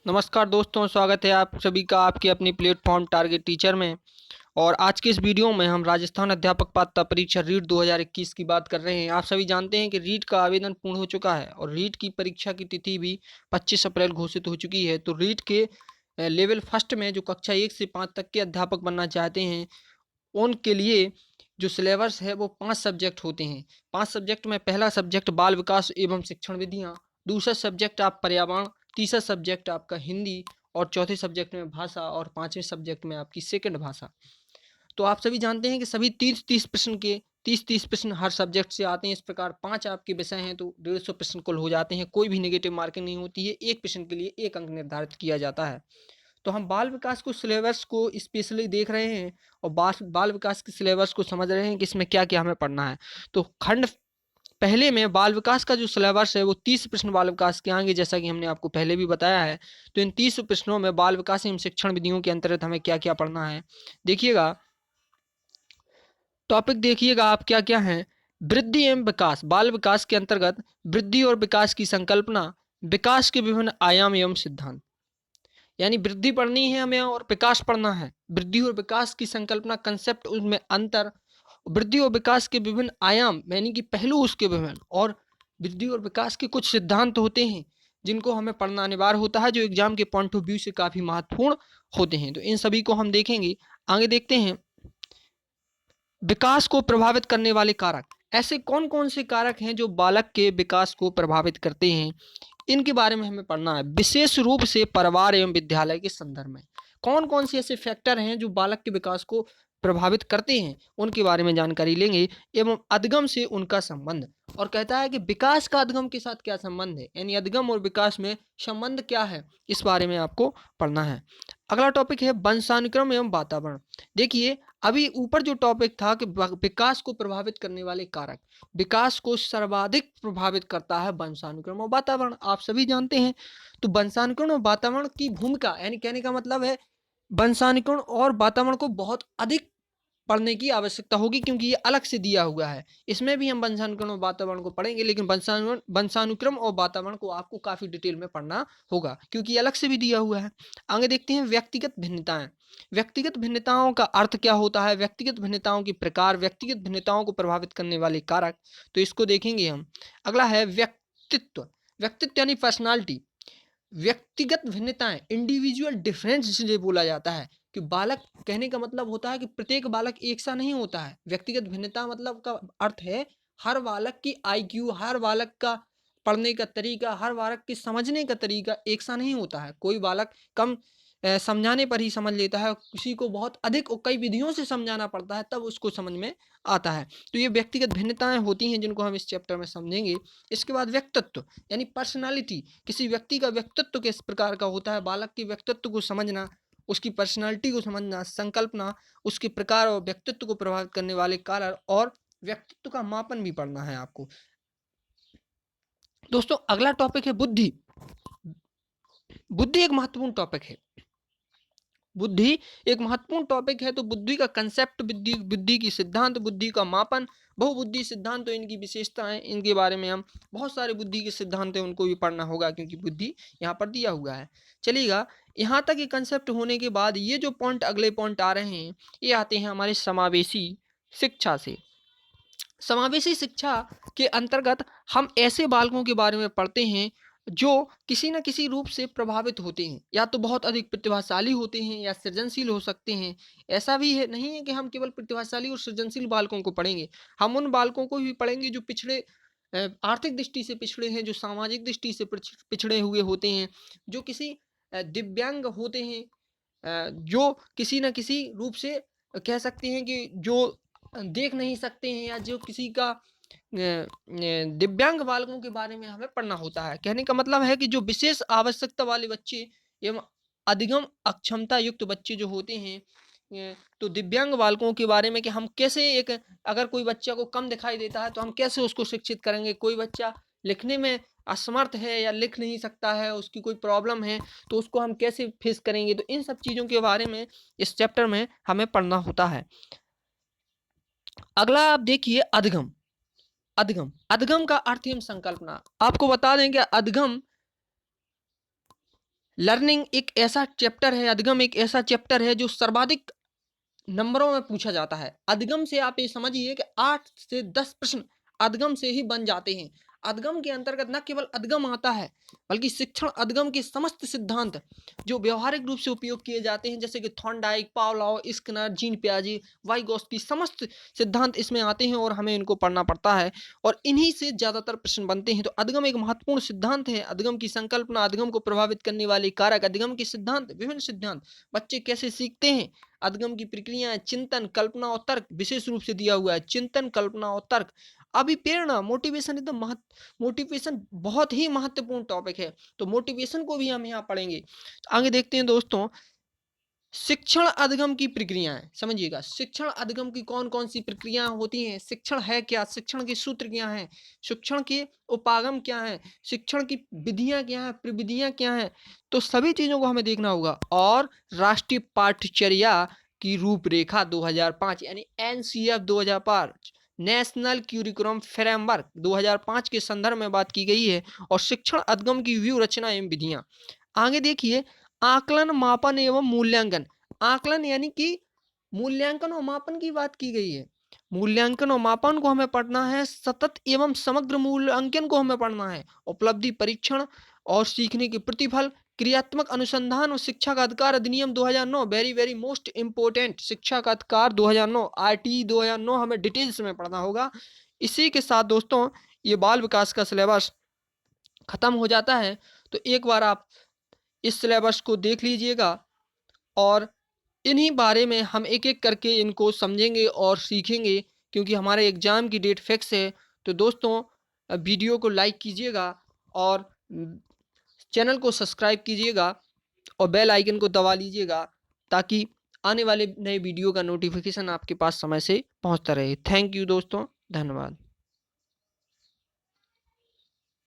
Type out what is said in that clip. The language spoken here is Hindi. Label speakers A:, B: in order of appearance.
A: नमस्कार दोस्तों, स्वागत है आप सभी का आपके अपनी प्लेटफॉर्म टारगेट टीचर में। और आज के इस वीडियो में हम राजस्थान अध्यापक पात्रता परीक्षा रीट 2021 की बात कर रहे हैं। आप सभी जानते हैं कि रीट का आवेदन पूर्ण हो चुका है और रीट की परीक्षा की तिथि भी 25 अप्रैल घोषित हो चुकी है। तो रीट के लेवल फर्स्ट में जो कक्षा 1 से 5 तक के अध्यापक बनना चाहते हैं उनके लिए जो सिलेबस है वो 5 सब्जेक्ट होते हैं। 5 सब्जेक्ट में पहला सब्जेक्ट बाल विकास एवं शिक्षण विधियाँ, दूसरा सब्जेक्ट आप पर्यावरण, तीसरा सब्जेक्ट आपका हिंदी और चौथे सब्जेक्ट में भाषा और पांचवें सब्जेक्ट में आपकी सेकंड भाषा। तो आप सभी जानते हैं कि सभी 30-30 प्रश्न के 30-30 प्रश्न हर सब्जेक्ट से आते हैं। इस प्रकार 5 आपके विषय हैं तो 150 प्रश्न कुल हो जाते हैं। कोई भी नेगेटिव मार्किंग नहीं होती है। एक प्रश्न के लिए 1 अंक निर्धारित किया जाता है। तो हम बाल विकास को सिलेबस को स्पेशली देख रहे हैं और बाल विकास के सिलेबस को समझ रहे हैं कि इसमें क्या क्या हमें पढ़ना है। तो खंड पहले में बाल विकास का जो सिलेबस है वो 30 प्रश्न बाल विकास के आएंगे, जैसा कि हमने आपको पहले भी बताया है। तो इन 30 प्रश्नों में बाल विकास एवं शिक्षण विधियों के अंतर्गत हमें क्या क्या पढ़ना है देखिएगा। टॉपिक देखिएगा आप क्या क्या हैं। वृद्धि एवं विकास, बाल विकास के अंतर्गत वृद्धि और विकास की संकल्पना, विकास के विभिन्न आयाम एवं सिद्धांत। यानी वृद्धि पढ़नी है हमें और विकास पढ़ना है। वृद्धि और विकास की संकल्पना, कंसेप्ट, उनमें अंतर, वृद्धि और विकास के विभिन्न आयाम यानी कि पहलू उसके विभिन्न, और वृद्धि और विकास के कुछ सिद्धांत होते हैं जिनको हमें पढ़ना अनिवार्य होता है, जो एग्जाम के पॉइंट ऑफ व्यू से काफी महत्वपूर्ण होते हैं। तो इन सभी को हम देखेंगे। आगे देखते हैं विकास को प्रभावित करने वाले कारक। ऐसे कौन कौन से कारक हैं जो बालक के विकास को प्रभावित करते हैं, इनके बारे में हमें पढ़ना है, विशेष रूप से परिवार एवं विद्यालय के संदर्भ में। कौन कौन से ऐसे फैक्टर हैं जो बालक के विकास को प्रभावित करते हैं, उनके बारे में जानकारी लेंगे। एवं अधगम से उनका संबंध, और कहता है कि विकास का अधगम के साथ क्या संबंध है, यानी अधगम और विकास में संबंध क्या है, इस बारे में आपको पढ़ना है। अगला टॉपिक है वंशानुक्रम एवं वातावरण। देखिए, अभी ऊपर जो टॉपिक था कि विकास को प्रभावित करने वाले कारक, विकास को सर्वाधिक प्रभावित करता है वंशानुक्रम और वातावरण, आप सभी जानते हैं। तो वंशानुक्रम और वातावरण की भूमिका, यानी कहने का मतलब है वंशानुक्रम और वातावरण को बहुत अधिक पढ़ने की आवश्यकता होगी, क्योंकि ये अलग से दिया हुआ है। इसमें भी हम वंशानुक्रम और वातावरण को पढ़ेंगे, लेकिन वंशानुक्रम और वातावरण को आपको काफी डिटेल में पढ़ना होगा, क्योंकि अलग से भी दिया हुआ है। आगे देखते हैं व्यक्तिगत भिन्नताएं। व्यक्तिगत भिन्नताओं का अर्थ क्या होता है, व्यक्तिगत भिन्नताओं के प्रकार, व्यक्तिगत भिन्नताओं को प्रभावित करने वाले कारक, तो इसको देखेंगे हम। अगला है व्यक्तित्व। व्यक्तित्व यानी पर्सनालिटी। व्यक्तिगत भिन्नताएं, इंडिविजुअल डिफरेंस जिसे बोला जाता है, कि बालक, कहने का मतलब होता है कि प्रत्येक बालक एक सा नहीं होता है। व्यक्तिगत भिन्नता मतलब का अर्थ है हर बालक की आईक्यू, हर बालक का पढ़ने का तरीका, हर बालक के समझने का तरीका एक सा नहीं होता है। कोई बालक कम समझाने पर ही समझ लेता है, किसी को बहुत अधिक और कई विधियों से समझाना पड़ता है तब उसको समझ में आता है। तो ये व्यक्तिगत भिन्नताएं होती हैं जिनको हम इस चैप्टर में समझेंगे। इसके बाद व्यक्तित्व यानी पर्सनालिटी। किसी व्यक्ति का व्यक्तित्व किस प्रकार का होता है, बालक के व्यक्तित्व को समझना, उसकी पर्सनालिटी को समझना, संकल्पना, उसके प्रकार और व्यक्तित्व को प्रभावित करने वाले कारक, और व्यक्तित्व का मापन भी पढ़ना है आपको। दोस्तों, अगला टॉपिक है बुद्धि। बुद्धि एक महत्वपूर्ण टॉपिक है। बुद्धि एक महत्वपूर्ण टॉपिक है। तो बुद्धि का कंसेप्ट, बुद्धि बुद्धि की सिद्धांत, बुद्धि का मापन, बहुबुद्धि सिद्धांत, तो इनकी विशेषताएं, इनके बारे में हम, बहुत सारे बुद्धि के सिद्धांत हैं उनको भी पढ़ना होगा, क्योंकि बुद्धि यहाँ पर दिया हुआ है। चलिएगा, यहाँ तक ये कंसेप्ट होने के बाद ये जो पॉइंट, अगले पॉइंट आ रहे हैं, ये आते हैं हमारे समावेशी शिक्षा से। समावेशी शिक्षा के अंतर्गत हम ऐसे बालकों के बारे में पढ़ते हैं जो किसी न किसी रूप से प्रभावित होते हैं, या तो बहुत अधिक प्रतिभाशाली होते हैं या सृजनशील हो सकते हैं। ऐसा भी है नहीं है कि हम केवल प्रतिभाशाली और सृजनशील बालकों को पढ़ेंगे, हम उन बालकों को भी पढ़ेंगे जो पिछड़े, आर्थिक दृष्टि से पिछड़े हैं, जो सामाजिक दृष्टि से पिछड़े हुए होते हैं, जो किसी दिव्यांग होते हैं, जो किसी न किसी रूप से कह सकते हैं कि जो देख नहीं सकते हैं, या जो किसी का दिव्यांग बालकों के बारे में हमें पढ़ना होता है। कहने का मतलब है कि जो विशेष आवश्यकता वाले बच्चे एवं अधिगम अक्षमता युक्त बच्चे जो होते हैं, तो दिव्यांग बालकों के बारे में कि हम कैसे एक, अगर कोई बच्चा को कम दिखाई देता है तो हम कैसे उसको शिक्षित करेंगे। कोई बच्चा लिखने में असमर्थ है या लिख नहीं सकता है, उसकी कोई प्रॉब्लम है, तो उसको हम कैसे फेस करेंगे। तो इन सब चीज़ों के बारे में इस चैप्टर में हमें पढ़ना होता है। अगला आप देखिए अधगम। अधगम, अधगम का अर्थ एवं संकल्पना। आपको बता दें कि अधगम लर्निंग एक ऐसा चैप्टर है, अधिगम एक ऐसा चैप्टर है जो सर्वाधिक नंबरों में पूछा जाता है। अधिगम से आप ये समझिए कि 8 से 10 प्रश्न अधिगम से ही बन जाते हैं। अधिगम के अंतर्गत न केवल अधिगम आता है, बल्कि शिक्षण अधिगम के समस्त सिद्धांत जो व्यवहारिक रूप से उपयोग किए जाते हैं, जैसे कि थॉर्नडाइक, पावलोव, स्किनर, जीन पियाजे, वाइगोत्स्की, समस्त सिद्धांत इसमें आते हैं और हमें इनको पढ़ना पड़ता है और इन्हीं से ज़्यादातर प्रश्न बनते हैं। तो अधिगम एक महत्वपूर्ण सिद्धांत है। अधिगम की संकल्पना, अधिगम को प्रभावित करने वाले कारक, अधिगम के सिद्धांत, विभिन्न सिद्धांत, बच्चे कैसे सीखते हैं, अधिगम की प्रक्रियाएं, चिंतन, कल्पना और तर्क विशेष रूप से दिया हुआ है। चिंतन, कल्पना और तर्क, अभिप्रेरणा, मोटिवेशन एकदम मोटिवेशन बहुत ही महत्वपूर्ण टॉपिक है, तो मोटिवेशन को भी हम यहाँ पढ़ेंगे। आगे देखते हैं दोस्तों, शिक्षण अधिगम की प्रक्रियाएं समझिएगा। शिक्षण अधिगम की कौन कौन सी प्रक्रियाएं होती हैं, शिक्षण है क्या, शिक्षण के सूत्र क्या हैं, शिक्षण के उपागम क्या हैं, शिक्षण की विधियां क्या हैं, प्रविधियां क्या हैं, तो सभी चीजों को हमें देखना होगा। और राष्ट्रीय पाठ्यचर्या की रूपरेखा 2005 यानी एनसीएफ 2005, नेशनल क्यूरिकुलम फ्रेमवर्क 2005 के संदर्भ में बात की गई है। और शिक्षण अधिगम की व्यू रचना एवं विधियां। आगे देखिए, आकलन, मापन एवं मूल्यांकन। आकलन यानी कि मूल्यांकन और मापन की बात की गई है। मूल्यांकन और मापन को हमें पढ़ना है, सतत एवं समग्र मूल्यांकन को हमें पढ़ना है, उपलब्धि परीक्षण और सीखने के प्रतिफल, क्रियात्मक अनुसंधान और शिक्षा का अधिकार अधिनियम 2009, वेरी वेरी मोस्ट इंपोर्टेंट, शिक्षा का अधिकार 2009, आरटी 2009 हमें डिटेल्स में पढ़ना होगा। इसी के साथ दोस्तों ये बाल विकास का सिलेबस खत्म हो जाता है। तो एक बार आप इस सिलेबस को देख लीजिएगा और इन्हीं बारे में हम एक एक करके इनको समझेंगे और सीखेंगे, क्योंकि हमारे एग्ज़ाम की डेट फिक्स है। तो दोस्तों वीडियो को लाइक कीजिएगा और चैनल को सब्सक्राइब कीजिएगा और बेल आइकन को दबा लीजिएगा, ताकि आने वाले नए वीडियो का नोटिफिकेशन आपके पास समय से पहुंचता रहे। थैंक यू दोस्तों, धन्यवाद।